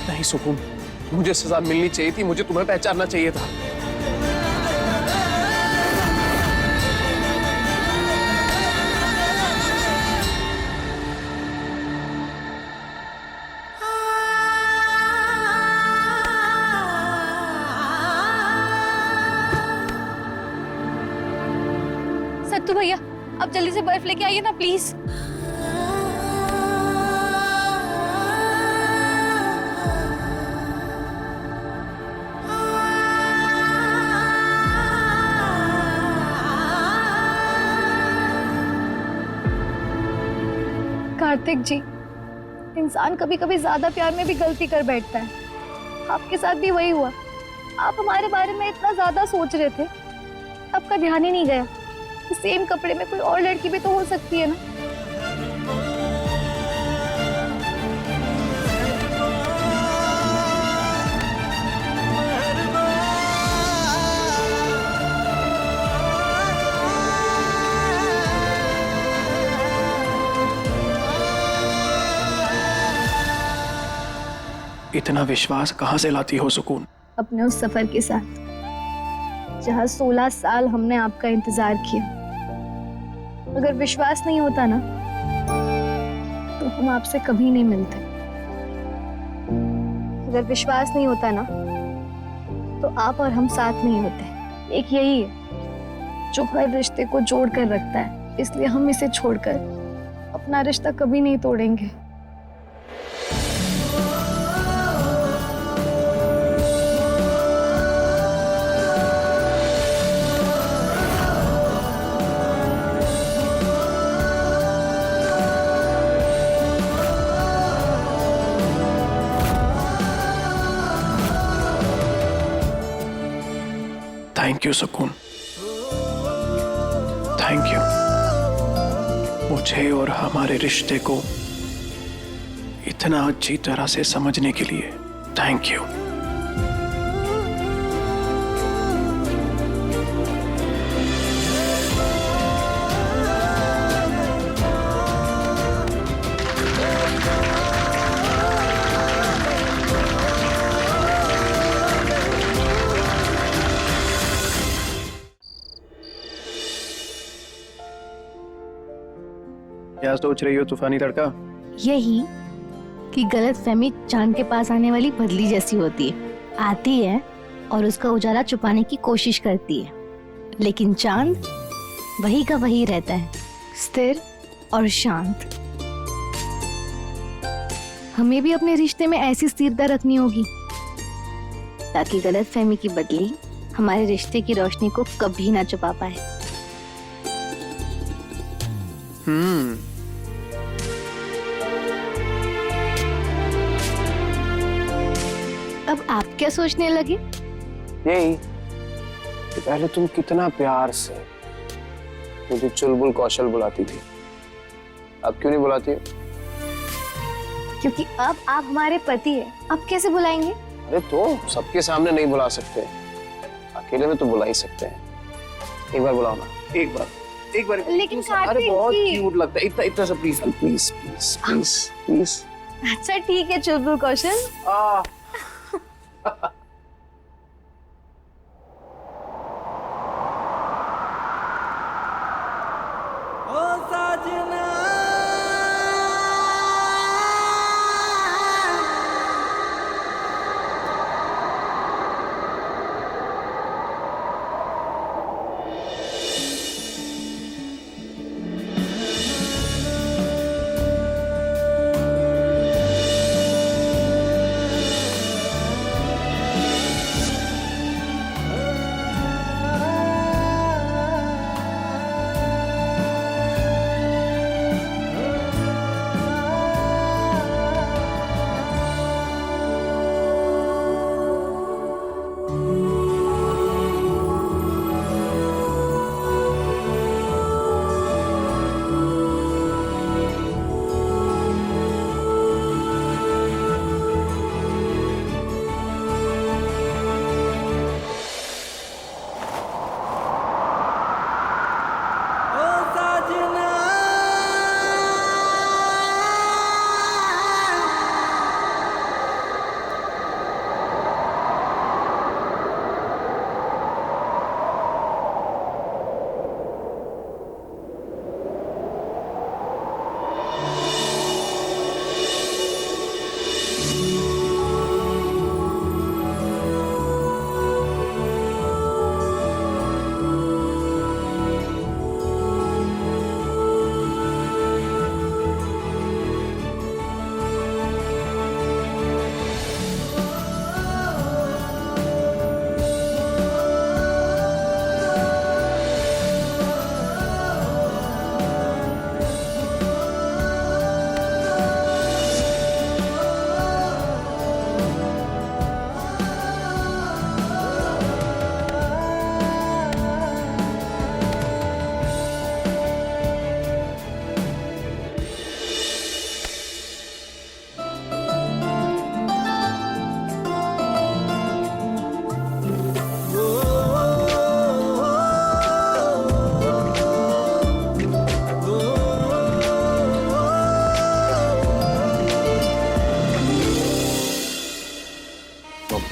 नहीं सुकून, मुझे सजा मिलनी चाहिए थी, मुझे तुम्हें पहचानना चाहिए था। सत्तू भैया, आप जल्दी से बर्फ लेके आइए ना प्लीज। कार्तिक जी, इंसान कभी कभी ज्यादा प्यार में भी गलती कर बैठता है। आपके साथ भी वही हुआ। आप हमारे बारे में इतना ज्यादा सोच रहे थे, आपका ध्यान ही नहीं गया। सेम कपड़े में कोई और लड़की भी तो हो सकती है ना। इतना विश्वास कहाँ से लाती हो सुकून? अपने उस सफर के साथ, जहाँ 16 साल हमने आपका इंतजार किया। अगर विश्वास नहीं होता ना, तो हम आपसे कभी नहीं मिलते। अगर विश्वास नहीं होता ना, तो आप और हम साथ नहीं होते। एक यही है जो हर रिश्ते को जोड़ कर रखता है, इसलिए हम इसे छोड़कर अपना रिश्ता कभी नहीं तोड़ेंगे। थैंक यू सुकून, थैंक यू। मुझे और हमारे रिश्ते को इतना अच्छी तरह से समझने के लिए थैंक यू। क्या सोच रही हो तूफानी तड़का? यही कि गलतफहमी चांद के पास आने वाली बदली जैसी होती है। आती है और उसका उजाला छुपाने की कोशिश करती है, लेकिन चांद वही का वही रहता है, स्थिर और शांत। हमें भी अपने रिश्ते में ऐसी स्थिरता रखनी होगी ताकि गलतफहमी की बदली हमारे रिश्ते की रोशनी को कभी ना छुपा पाए। अब आप क्या सोचने लगे? यही कि पहले तुम कितना प्यार से मुझे चुलबुल कौशल बुलाती थी, अब क्यों नहीं बुलाती हो? क्योंकि अब आप हमारे पति हैं, आप कैसे बुलाएंगे? अरे तो सबके सामने नहीं बुला सकते, अकेले में तो बुला ही सकते हैं। एक बार बुलाओ ना, एक बार। लेकिन अरे बहुत क्यूट लगता है, इतना इतना सा please please please please please. अच्छा ठीक है चुलबुल कौशल।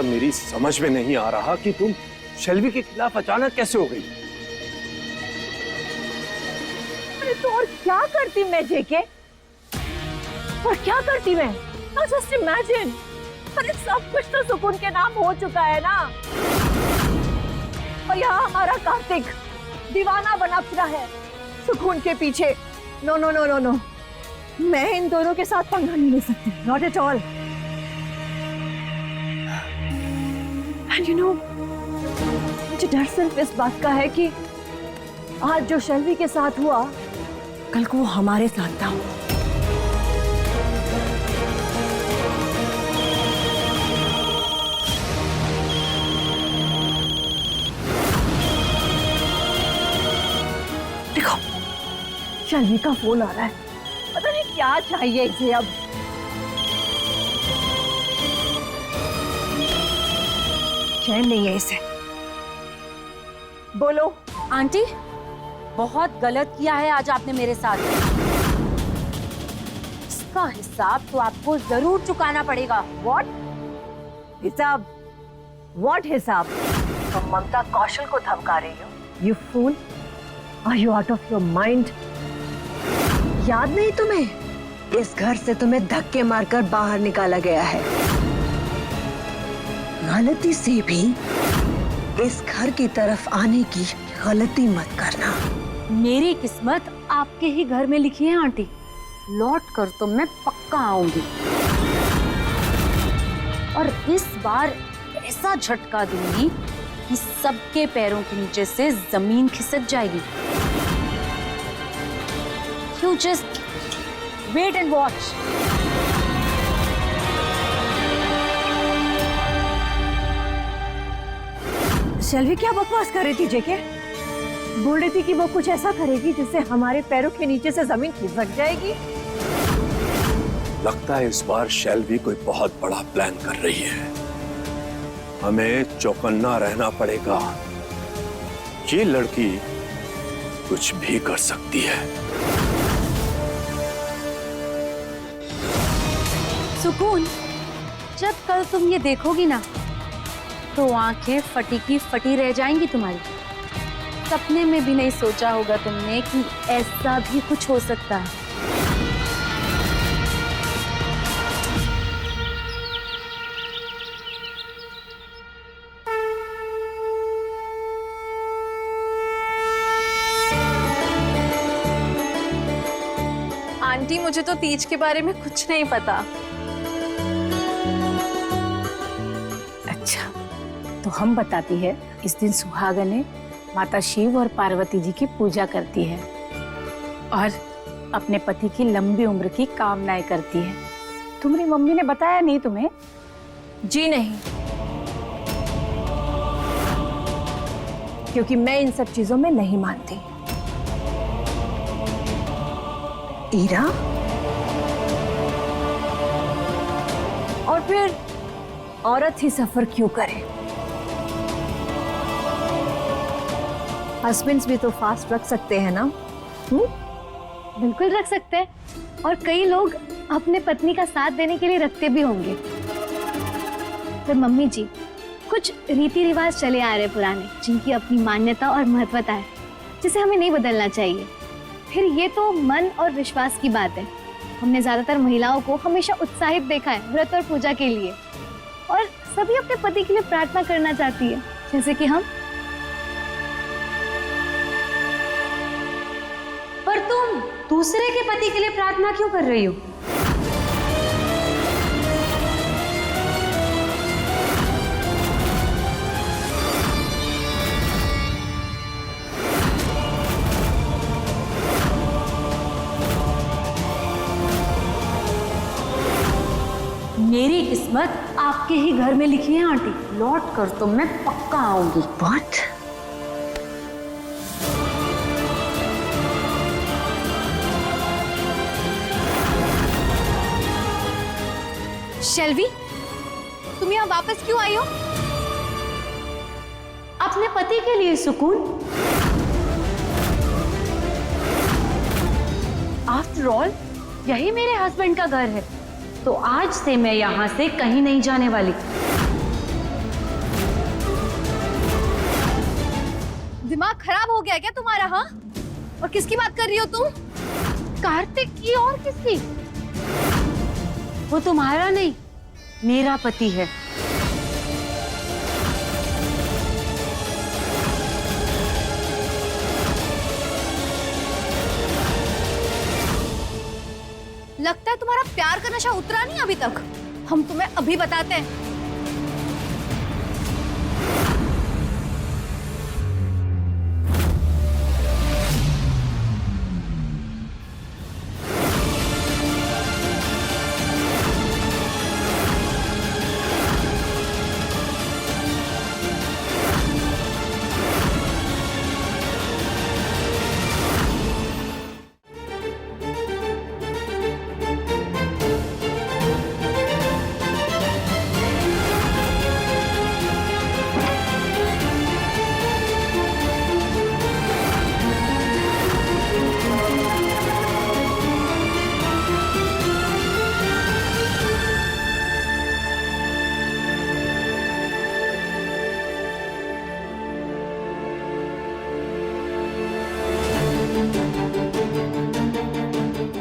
मतलब मेरी समझ में नहीं आ रहा कि तुम शेल्वी के खिलाफ अचानक कैसे हो गई। अरे तो और क्या करती मैं जेके, और क्या करती मैं? Now just imagine, अरे सब कुछ तो सुकून के नाम हो चुका है ना, और यहाँ हमारा कार्तिक दीवाना बना फिरा है सुकून के पीछे। No no no no no, मैं इन दोनों के साथ पंगा नहीं ले सकती, not at all. And you know, मुझे डर सिर्फ इस बात का है कि आज जो शेल्वी के साथ हुआ, कल को वो हमारे साथ था। देखो, शेल्वी का फोन आ रहा है, पता नहीं क्या चाहिए इसे अब। चैन नहीं है इसे। बोलो आंटी, बहुत गलत किया है आज आपने मेरे साथ। इसका हिसाब तो आपको जरूर चुकाना पड़ेगा। व्हाट हिसाब? व्हाट हिसाब? तुम ममता कौशल को धमका रही हो? You fool, are you out of your mind? याद नहीं तुम्हें? इस घर से तुम्हें धक्के मारकर बाहर निकाला गया है। गलती से भी इस घर की तरफ आने की गलती मत करना। मेरी किस्मत आपके ही घर में लिखी है आंटी, लौट कर तो मैं पक्का आऊंगी, और इस बार ऐसा झटका दूंगी कि सबके पैरों के नीचे से जमीन खिसक जाएगी। You just wait and watch. शेल्वी क्या बकवास कर रही थी जेके? बोल रही थी कि वो कुछ ऐसा करेगी जिससे हमारे पैरों के नीचे से जमीन खिसक जाएगी। लगता है इस बार शेल्वी कोई बहुत बड़ा प्लान कर रही है। हमें चौकन्ना रहना पड़ेगा। ये लड़की कुछ भी कर सकती है। सुकून, जब कल तुम ये देखोगी ना, तो आंखें फटी की फटी रह जाएंगी तुम्हारी। सपने में भी नहीं सोचा होगा तुमने कि ऐसा भी कुछ हो सकता है। आंटी, मुझे तो तीज के बारे में कुछ नहीं पता। अच्छा, तो हम बताती है। इस दिन सुहागनें माता शिव और पार्वती जी की पूजा करती है और अपने पति की लंबी उम्र की कामनाएं करती है। तुम्हारी मम्मी ने बताया नहीं तुम्हें? जी नहीं, क्योंकि मैं इन सब चीजों में नहीं मानती। ईरा, और फिर औरत ही सफर क्यों करे? हस्बैंड्स भी तो फास्ट रख सकते हैं ना? बिल्कुल रख सकते हैं, और कई लोग अपने पत्नी का साथ देने के लिए रखते भी होंगे। पर मम्मी जी, कुछ रीति रिवाज चले आ रहे पुराने, जिनकी अपनी मान्यता और महत्वता है, जिसे हमें नहीं बदलना चाहिए। फिर ये तो मन और विश्वास की बात है। हमने ज्यादातर महिलाओं को हमेशा उत्साहित देखा है व्रत और पूजा के लिए, और सभी अपने पति के लिए प्रार्थना करना चाहती है, जैसे कि हम। पर तुम दूसरे के पति के लिए प्रार्थना क्यों कर रही हो? मेरी किस्मत आपके ही घर में लिखी है आंटी, लौट कर तो मैं पक्का आऊंगी। What? शेल्वी, तुम यहाँ वापस क्यों आई हो? अपने पति के लिए सुकून। आफ्टर ऑल यही मेरे हस्बैंड का घर है, तो आज से मैं यहाँ से कहीं नहीं जाने वाली। दिमाग खराब हो गया क्या तुम्हारा? हाँ, और किसकी बात कर रही हो तुम? कार्तिक की और किसकी? वो तुम्हारा नहीं, मेरा पति है। लगता है तुम्हारा प्यार का नशा उतरा नहीं अभी तक। हम तुम्हें अभी बताते हैं।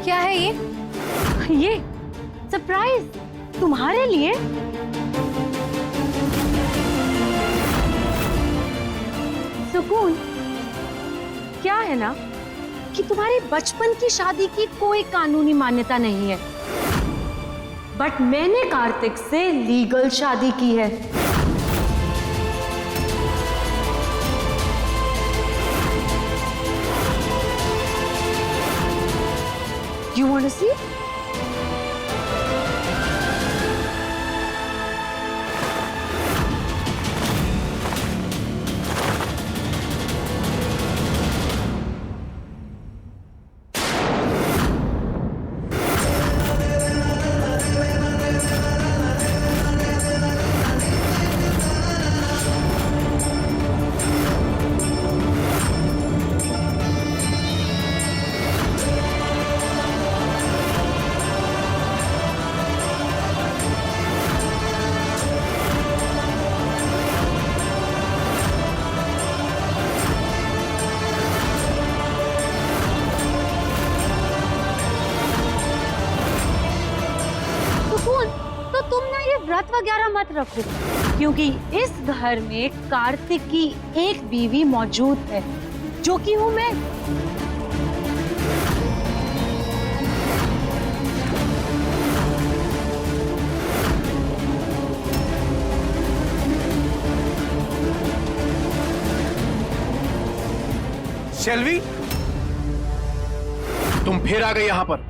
क्या है ये सरप्राइज तुम्हारे लिए। सुकून, क्या है ना कि तुम्हारी बचपन की शादी की कोई कानूनी मान्यता नहीं है, बट मैंने कार्तिक से लीगल शादी की है। You want to see? व्रत वगैरह मत रखो, क्योंकि इस घर में कार्तिक की एक बीवी मौजूद है, जो कि हूं मैं। शेल्वी, तुम फिर आ गई यहां पर।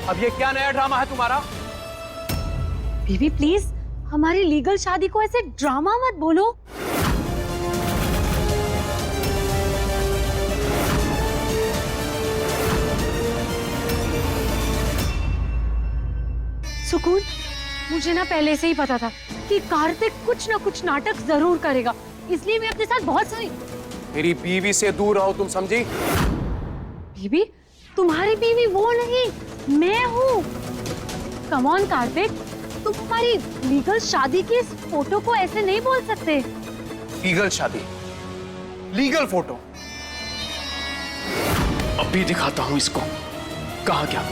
अब ये क्या नया ड्रामा है तुम्हारा? बीवी प्लीज, हमारी लीगल शादी को ऐसे ड्रामा मत बोलो। सुकून, मुझे ना पहले से ही पता था कि कार्तिक कुछ ना कुछ नाटक जरूर करेगा, इसलिए मैं अपने साथ बहुत सही। मेरी बीवी से दूर रहो, तुम समझी? बीवी? तुम्हारी बीवी वो नहीं, मैं हूँ। कम ऑन कार्तिक, तुम हमारी लीगल शादी की इस फोटो को ऐसे नहीं बोल सकते। लीगल शादी, लीगल फोटो? अभी दिखाता हूं इसको। कहाँ क्या?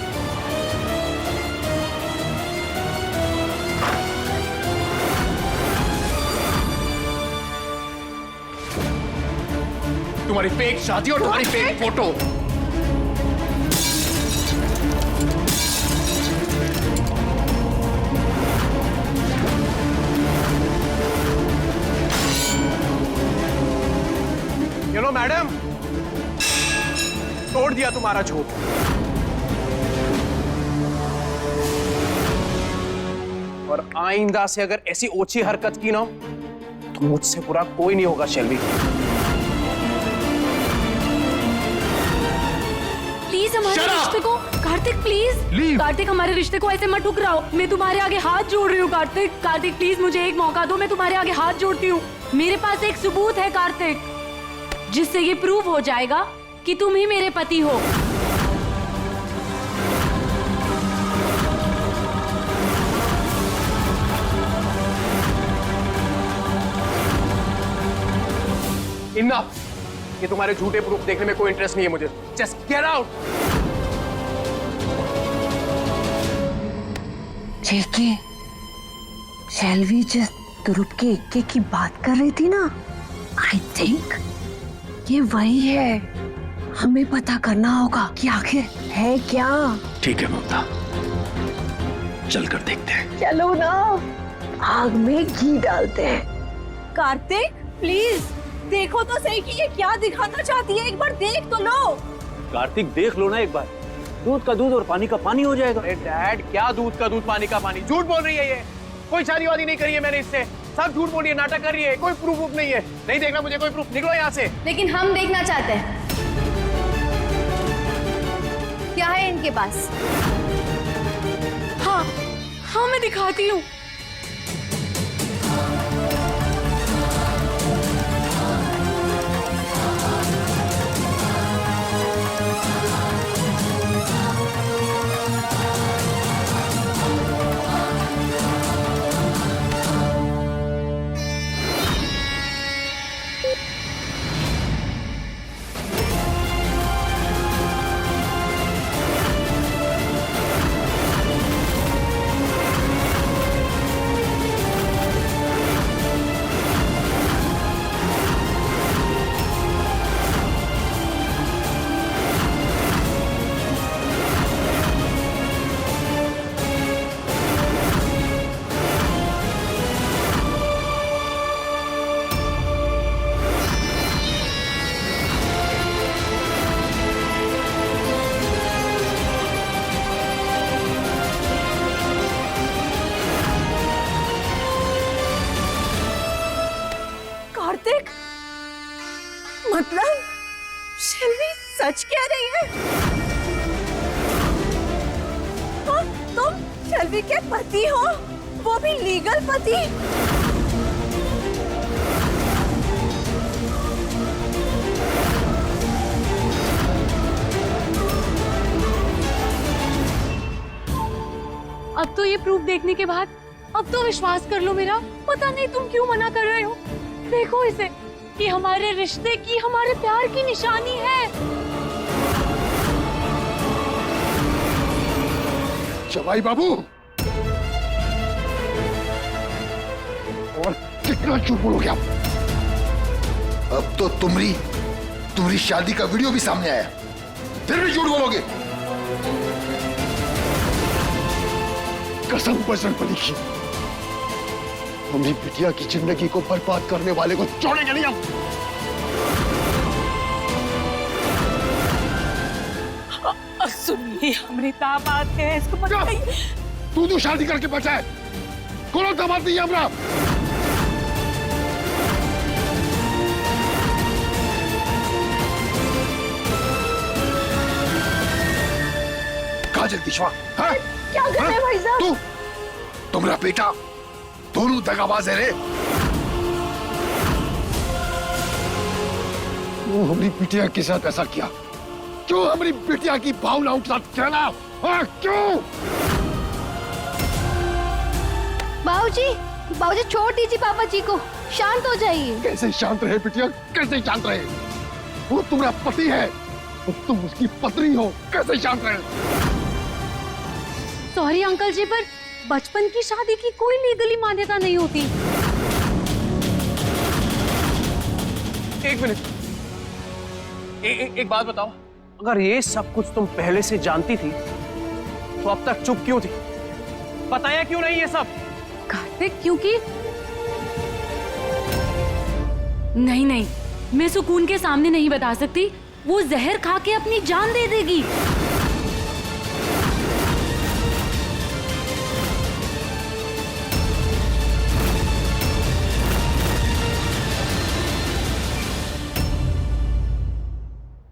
तुम्हारी फेक शादी और तुम्हारी फेक फोटो। मैडम, तोड़ छोड़ दिया तुम्हारा झूठ। और आइंदा से अगर ऐसी ओछी हरकत की ना तो मुझसे बुरा कोई नहीं होगा शेल्वी। प्लीज हमारे रिश्ते को, कार्तिक प्लीज, कार्तिक हमारे रिश्ते को ऐसे मत ठुकराओ। मैं तुम्हारे आगे हाथ जोड़ रही हूँ कार्तिक। कार्तिक प्लीज मुझे एक मौका दो, मैं तुम्हारे आगे हाथ जोड़ती हूँ। मेरे पास एक सबूत है कार्तिक, जिससे ये प्रूव हो जाएगा कि तुम ही मेरे पति हो। इनफ, ये तुम्हारे झूठे प्रूफ देखने में कोई इंटरेस्ट नहीं है मुझे। Just get out. जेके, शेल्वी जिस ध्रुव के इक्के की बात कर रही थी ना, आई थिंक ये वही है। हमें पता करना होगा कि आखिर है क्या। ठीक है ममता, चलकर देखते हैं। चलो ना, आग में घी डालते हैं। कार्तिक प्लीज देखो तो सही कि ये क्या दिखाना चाहती है, एक बार देख तो लो। कार्तिक देख लो ना एक बार, दूध का दूध और पानी का पानी हो जाएगा। अरे डैड, क्या दूध का दूध पानी का पानी? झूठ बोल रही है ये। कोई शादी वादी नहीं करी है मैंने इससे। सब झूठ बोल रही है, नाटक कर रही है। कोई प्रूफ नहीं है। नहीं देखना मुझे कोई प्रूफ। निकलो यहाँ से। लेकिन हम देखना चाहते हैं, क्या है इनके पास। हाँ हाँ मैं दिखाती हूँ। कार्तिक, मतलब शेल्वी सच कह रही है? हाँ, तुम शेल्वी के पति हो, वो भी लीगल पति। अब तो ये प्रूफ देखने के बाद अब तो विश्वास कर लो मेरा। पता नहीं तुम क्यों मना कर रहे हो। देखो इसे, कि हमारे रिश्ते की, हमारे प्यार की निशानी है। जवाई बाबू, और कितना झूठ बोलोगे आप? अब तो तुम्हारी शादी का वीडियो भी सामने आया, फिर भी झूठ बोलोगे? कसम बजरंग बली की, हमारी बिटिया की जिंदगी को बर्बाद करने वाले को छोड़ेंगे नहीं हम। सुनिए अमृता, बात है इसको मत कहिए। तू तो शादी करके बचा है, कौन दामाद नहीं है हमरा? कहा जगदीशवा, क्या कर रहे हैं भाई साहब? तुम्हारा बेटा दोनों दगाबाज है रे। क्यों हमारी बिटिया के साथ ऐसा किया? क्यों हमारी बिटिया की भावनाओं के साथ खेला? हाँ, क्यों? बाबूजी, बाबूजी छोड़ दीजिए पापा जी को, शांत हो जाइए। कैसे शांत रहे बिटिया, कैसे शांत रहे? वो तुम्हारा पति है, तो तुम उसकी पत्नी हो, कैसे शांत रहे? सॉरी अंकल जी, पर बचपन की शादी की कोई लीगली मान्यता नहीं होती। एक मिनट, एक बात बताओ, अगर ये सब कुछ तुम पहले से जानती थी तो अब तक चुप क्यों थी? बताया क्यों नहीं ये सब? कार्तिक, क्योंकि नहीं, मैं सुकून के सामने नहीं बता सकती, वो जहर खा के अपनी जान दे देगी।